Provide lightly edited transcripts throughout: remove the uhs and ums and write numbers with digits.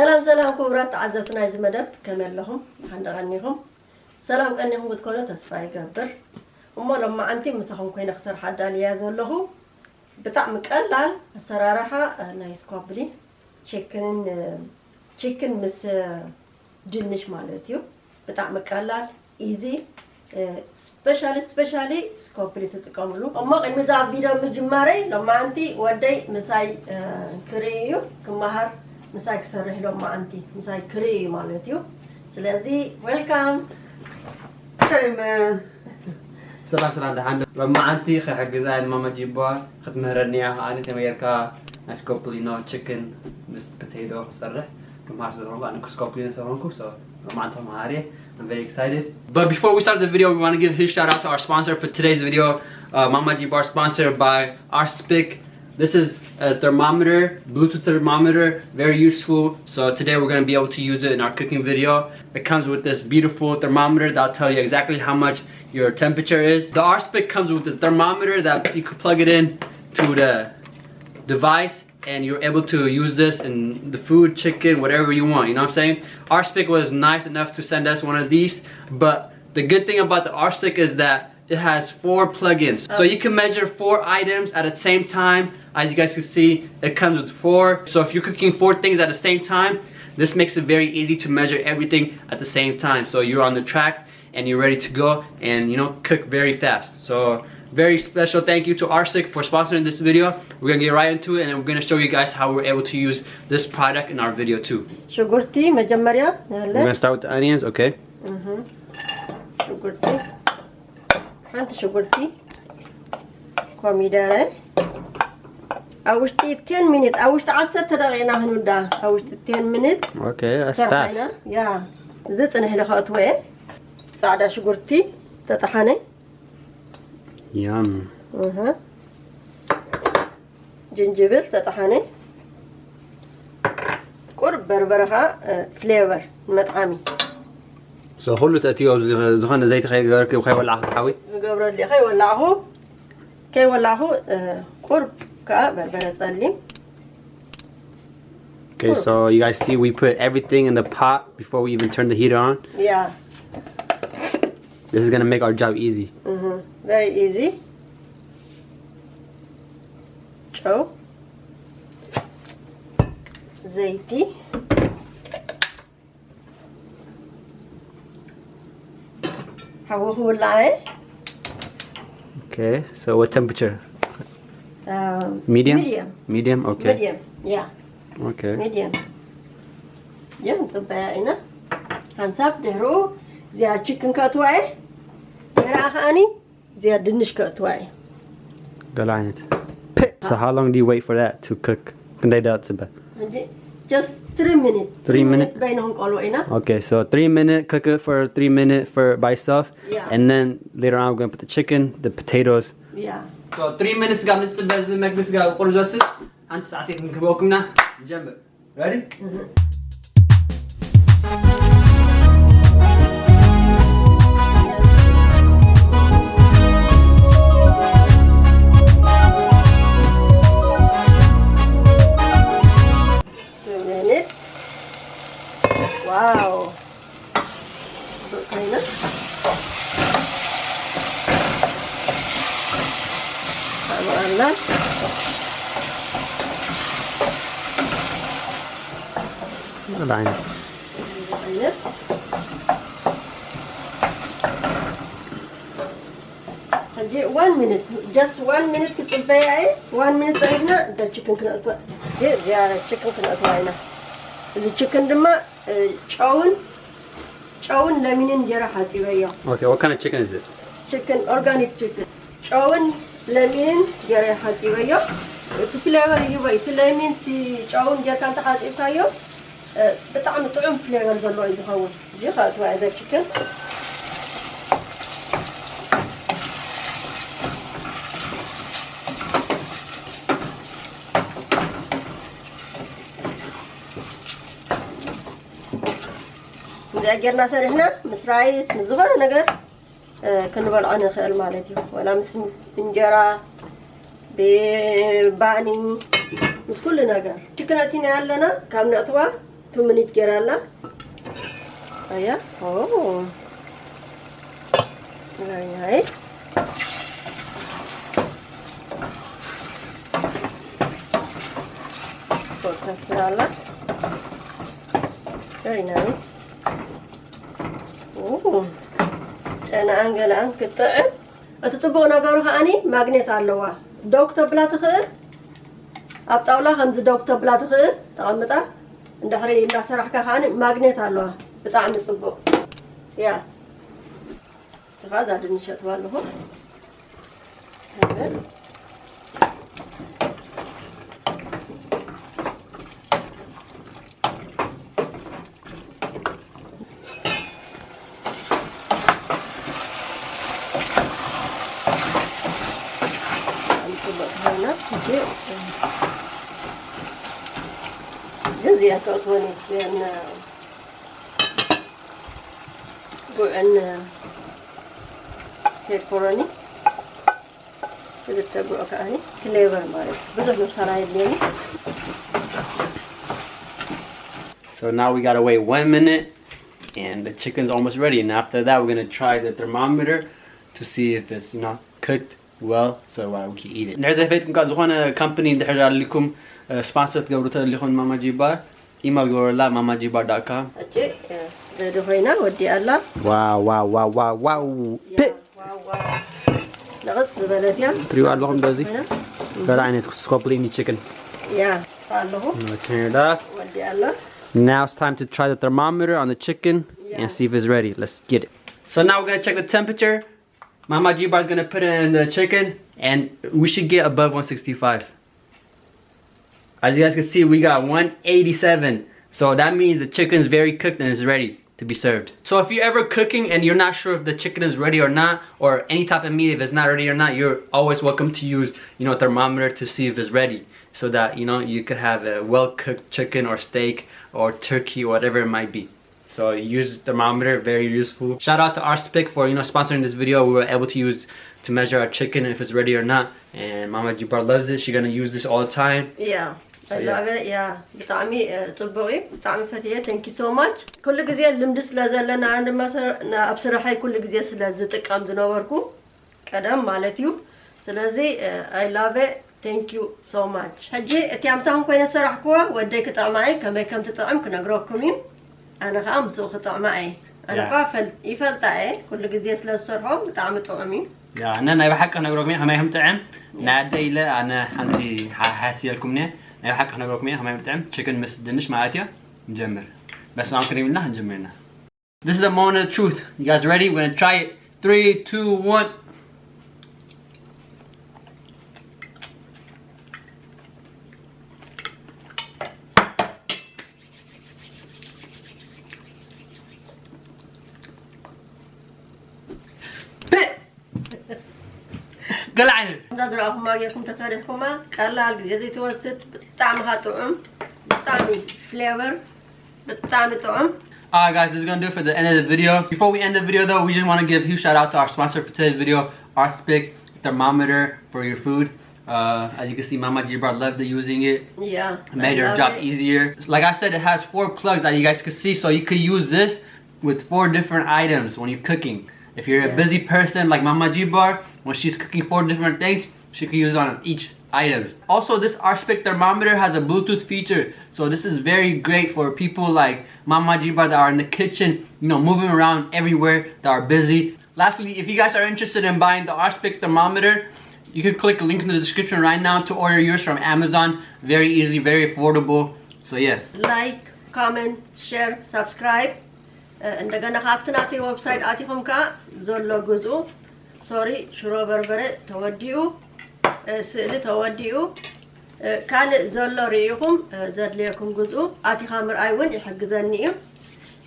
سلام سلام كبرات عزفتنا إذا مدب كمل لهم حندغنيهم سلام كأنهم قد كله تسفاي قبر وما لما أنتي مسحهم كين أخسر حد عليا زله بطعم كلال السرارها نايس كوبري chicken مس دينش مالتيو بطعم كلال easy specially سكوبري تتكملوا أما قيمة ذا فيديو مجمري لما أنتي ودي مساي كريو كمهر مساي كسره لما أنتي مساي كري مالتيو سلازي welcome سلام ده عند لما أنتي خي حق زين ماما جيبار خد مهرنيها أنا تميركا سكوبلينو chicken مس potato سره كمهر سره والله أنا سكوبلينو سرونكو so لما أنتم معاري I'm very excited. But before we start the video, we want to give a huge shout out to our sponsor for today's video, MamaGebar, sponsored by Arspic. This is a thermometer, Bluetooth thermometer, very useful. So today we're going to be able to use it in our cooking video. It comes with this beautiful thermometer that'll tell you exactly how much your temperature is. The Arspic comes with a thermometer that you can plug it in to the device, and you're able to use this in the food, chicken, whatever you want, you know what I'm saying? Arspic was nice enough to send us one of these, but the good thing about the Arspic is that it has 4 plugins. So you can measure 4 items at the same time. As you guys can see, it comes with 4. So if you're cooking 4 things at the same time, this makes it very easy to measure everything at the same time. So you're on the track and you're ready to go and, you know, cook very fast. So very special thank you to Arspic for sponsoring this video. We're gonna get right into it and we're gonna show you guys how we're able to use this product in our video too. شغرتي مجمريا. We're gonna start with the onions, okay? شغرتي. أنت شغرتي. كوميدارة. أوشتي 10 minutes. أوشت 10 دقيقة هنودا. أوشت 10 minutes. Okay, that's fast. يا. زيت أنا هلا خاطوة. ساعدة شغرتي تطحني. Yum. جنجبل تطحني قرب بربرها فليفر مطعمي So كله تأتيه زخانة زيت خي قرك خي ولعه حاوي قبر اللي خي ولعه كي ولعه قرب كا بربرة صليم. Okay, so you guys see we put everything in the pot before we even turn the heater on. Yeah. This is gonna make our job easy. Very easy. Chow. Zaiti. How will lie? Okay, so what temperature? Medium. Medium, okay. Medium, yeah. Okay. Medium. Yeah, so bad, hands up, the row. They are chicken cut away. They are dinish cut away. So how long do you wait for that to cook? Just 3 minutes. 3 minutes? Okay, so 3 minutes, cook it for 3 minutes by itself. Yeah. And then later on we're going to put the chicken, the potatoes. Yeah. So 3 minutes قبل نسبة make this guy قول جالس أنت ساعتين كبوكنا جنب. Ready? Wow. Okay, na? Tamaan lang. Wala na. Jadi 1 minute, just 1 minute kita bayar. 1 minute aja, the chicken kena tuat. Dia chicken kena tuat na. The chicken dema chaun leminin jara hati bayo. Okay, what kind of chicken is it? Chicken, organic chicken. Chaun leminin jara hati bayo. Itu flavor you buy. Itu lemin ti chaun jara kan tak hati bayo. بطعم طعم فليفر زلوا يدخل. جي خاطوا هذا chicken. جرنا سرحنا مس رايس مس زغر نجر كنبلع أنا خيال مالتي ولا مس إنجرا ببعني مس كل نجر. شكلاتنا لنا كم نقطة 2 minutes جرالة هيا أوه هاي جرالة very nice أوه أنا أنقل قطع أتطبق نجارها أني ماغنيت على دكتور بلا تخير أبطأولا خمس دكتور بلا تخير تقمطه ندحري إلا سرح كهاني ماغنيت على بطعم صبو يا هذا دنشت والله جزء أتوقعني لأن قوعنا هيك فراني كده تبقى كأني كليبر ماري بزح نصراي ليني. So now we gotta wait 1 minute and the chicken's almost ready, and after that we're gonna try the thermometer to see if it's cooked well so we can eat it. There's a فيتكم كان زخونا company دحر لكم sponsor تقبلوا لكم MamaGebar email go la mamagebar.com. أجي ده هنا ودي الله. واو واو واو واو واو. واو واو. لقط بلديان. تريوا لهم دوزي. ترى عيني سكوبليني chicken. Yeah. الله. Turn it off. ودي الله. Now it's time to try the thermometer on the chicken and see if it's ready. Let's get it. So now we're gonna check the temperature. MamaGebar is gonna put it in the chicken, and we should get above 165. As you guys can see, we got 187. So that means the chicken is very cooked and is ready to be served. So if you're ever cooking and you're not sure if the chicken is ready or not, or any type of meat if it's not ready or not, you're always welcome to use, a thermometer to see if it's ready, so that you could have a well-cooked chicken or steak or turkey, whatever it might be. So use thermometer, very useful. Shout out to Arspic for sponsoring this video. We were able to use to measure our chicken if it's ready or not, and MamaGebar loves it. She's gonna use this all the time. Yeah. So, yeah. بطعمي طبقي بطعمي فتية. Thank you so much. كل جزء لمدس لازلنا عند مثلا أبصراحة كل جزء سلازتك عم دنوركم كلام مالتيو. سلازي I love it. Thank you so much. هجي تيامسهم كوينة سرحكوا وديك طعمي كم تطعم كنا جروكمين. أنا خام سوق طعمي. أنا قافل يفلتعي كل جزء سلازتهم بطعم طعمي. يا أنا بحكي أنا جروكمين هم يهم طعم. نادي إلى أنا عندي حاسيلكمني. أنا حق إحنا بروكمين هم يمتعم chicken مس دنش معاتيا نجمر بس ما نقدر منها نجمرنا. This is the moment of the truth. You guys ready? We're gonna try it. 3, 2, 1. قلعنا. نقدر أخو ما يكون تسارحهما كلا الجزء توسط طعمها طعم طعمي flavor طعمي طعم. Alright guys, this is gonna do it for the end of the video. Before we end the video though, we just want to give a huge shout out to our sponsor for today's video, Arspic thermometer for your food. As you can see, MamaGebar loved using it. Yeah. It made her job easier. Like I said, it has 4 plugs that you guys can see, so you could use this with 4 different items when you're cooking. If you're a busy person like MamaGebar, when she's cooking 4 different things, she can use it on each item. Also, this Arspic thermometer has a Bluetooth feature, so this is very great for people like MamaGebar that are in the kitchen, moving around everywhere, that are busy. Lastly, if you guys are interested in buying the Arspic thermometer, you can click a link in the description right now to order yours from Amazon. Very easy, very affordable. So yeah. Like, comment, share, subscribe. እንደገና ሀብትናቴ ዌብሳይት አቲፎም ካ ዘሎ ግዙ ሶሪ ሽሮ በርበረ ተወዲኡ ስእሊ ተወዲኡ ካል ዘሎ ሪኢኹም ዘድልየኩም ግዙ አቲኻ ምርአይ ወን ይሕግዘኒ እዩ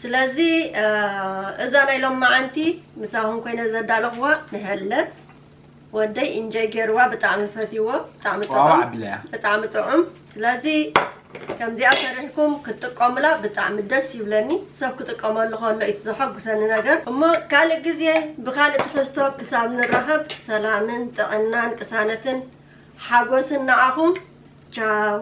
ስለዚ እዛ ናይ ሎም ማዓንቲ ምሳኹም ኮይነ ዘዳለኽዋ ንህለት ወደይ እንጀይ ገርዋ ብጣዕሚ ፈትይዎ ብጣዕሚ ጥዑም ስለዚ ከምዚ ኣሰሪሕኩም ክትጥቀሙላ ብጣዕሚ ደስ ይብለኒ ሰብ ክትጥቀመሉ ከሎ ይትዘሐጉሰኒ ነገር እሞ ካልእ ግዜ ብካልእ ትሕዝቶ ክሳብ ንረኸብ ሰላምን ጥዕናን ቅሳነትን ሓጎስን ንዓኹም ቻው